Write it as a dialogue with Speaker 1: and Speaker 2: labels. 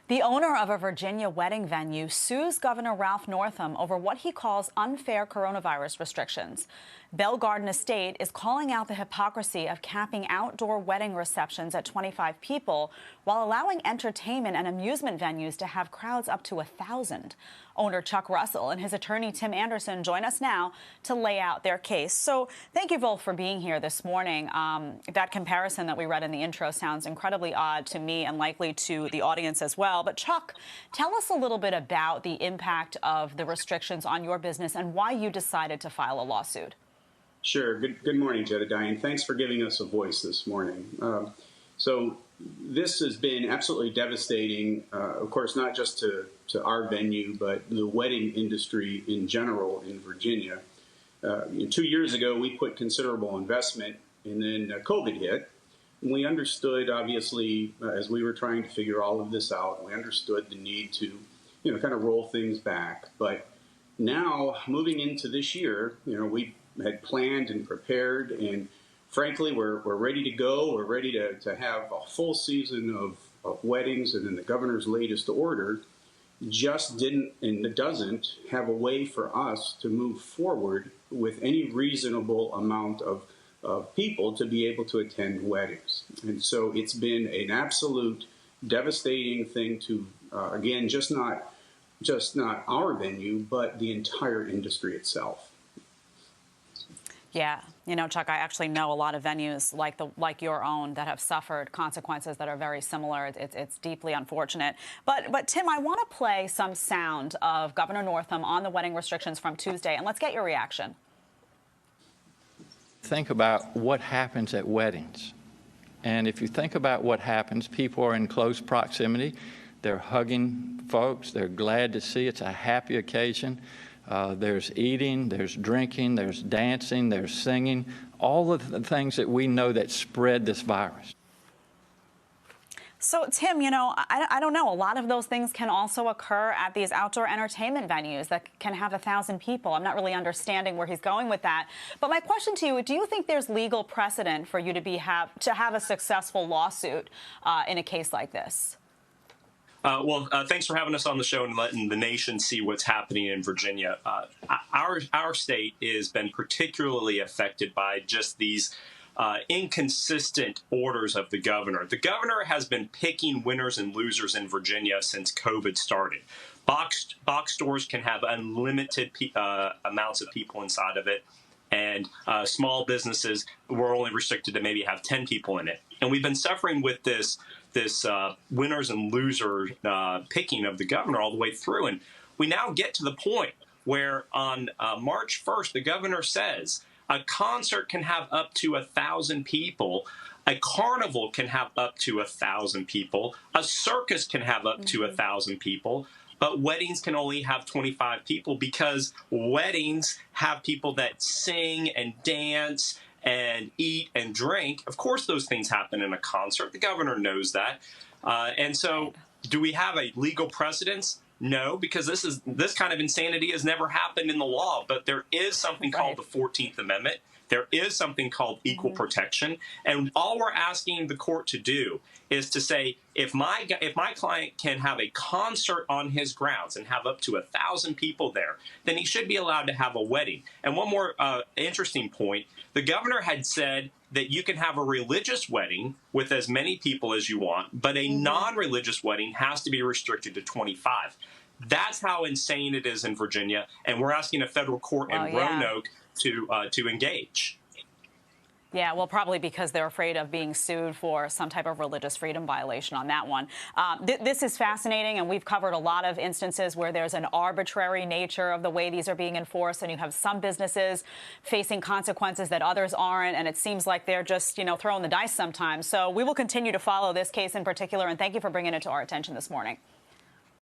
Speaker 1: The owner of a Virginia wedding venue sues Governor Ralph Northam over what he calls unfair coronavirus restrictions. Bell Garden Estate is calling out the hypocrisy of capping outdoor wedding receptions at 25 people while allowing entertainment and amusement venues to have crowds up to 1,000. Owner Chuck Russell and his attorney Tim Anderson join us now to lay out their case. So thank you both for being here this morning. That comparison that we read in the intro sounds incredibly odd to me and likely to the audience as well. But Chuck, tell us a little bit about the impact of the restrictions on your business and why you decided to file a lawsuit.
Speaker 2: Sure. Good morning, Jedediah, and thanks for giving us a voice this morning. So this has been absolutely devastating, of course, not just to our venue, but the wedding industry in general in Virginia. 2 years ago, we put considerable investment, and then COVID hit. And we understood, obviously, as we were trying to figure all of this out, we understood the need to, kind of roll things back. But now, moving into this year, we had planned and prepared, and frankly, we're ready to go. We're ready to have a full season of weddings, and then the governor's latest order just didn't and doesn't have a way for us to move forward with any reasonable amount of people to be able to attend weddings. And so it's been an absolute devastating thing to, again, just not our venue, but the entire industry itself.
Speaker 1: Yeah. Chuck, I actually know a lot of venues like your own that have suffered consequences that are very similar. It's deeply unfortunate. But Tim, I want to play some sound of Governor Northam on the wedding restrictions from Tuesday, and let's get your reaction.
Speaker 3: Think about what happens at weddings. And if you think about what happens, people are in close proximity. They're hugging folks. They're glad to see. It's a happy occasion. There's eating, there's drinking, there's dancing, there's singing, all of the things that we know that spread this virus.
Speaker 1: So, Tim, I don't know. A lot of those things can also occur at these outdoor entertainment venues that can have 1,000 people. I'm not really understanding where he's going with that. But my question to you, do you think there's legal precedent for you to have a successful lawsuit in a case like this?
Speaker 4: Thanks for having us on the show and letting the nation see what's happening in Virginia. Our state has been particularly affected by just these inconsistent orders of the governor. The governor has been picking winners and losers in Virginia since COVID started. Box stores can have unlimited amounts of people inside of it, and small businesses were only restricted to maybe have 10 people in it. And we've been suffering with this winners and losers picking of the governor all the way through. And we now get to the point where on March 1st, the governor says a concert can have up to 1,000 people. A carnival can have up to 1,000 people. A circus can have up to 1,000 people. But weddings can only have 25 people because weddings have people that sing and dance and eat and drink. Of course, those things happen in a concert. The governor knows that. And so do we have a legal precedence? No, because this kind of insanity has never happened in the law. But there is something called the 14th Amendment. There is something called equal protection. And all we're asking the court to do is to say, if my client can have a concert on his grounds and have up to 1,000 people there, then he should be allowed to have a wedding. And one more interesting point, the governor had said that you can have a religious wedding with as many people as you want, but a non-religious wedding has to be restricted to 25. That's how insane it is in Virginia, and we're asking a federal court in Roanoke to engage.
Speaker 1: Yeah, well, probably because they're afraid of being sued for some type of religious freedom violation on that one. This is fascinating, and we've covered a lot of instances where there's an arbitrary nature of the way these are being enforced, and you have some businesses facing consequences that others aren't, and it seems like they're just, throwing the dice sometimes. So we will continue to follow this case in particular, and thank you for bringing it to our attention this morning.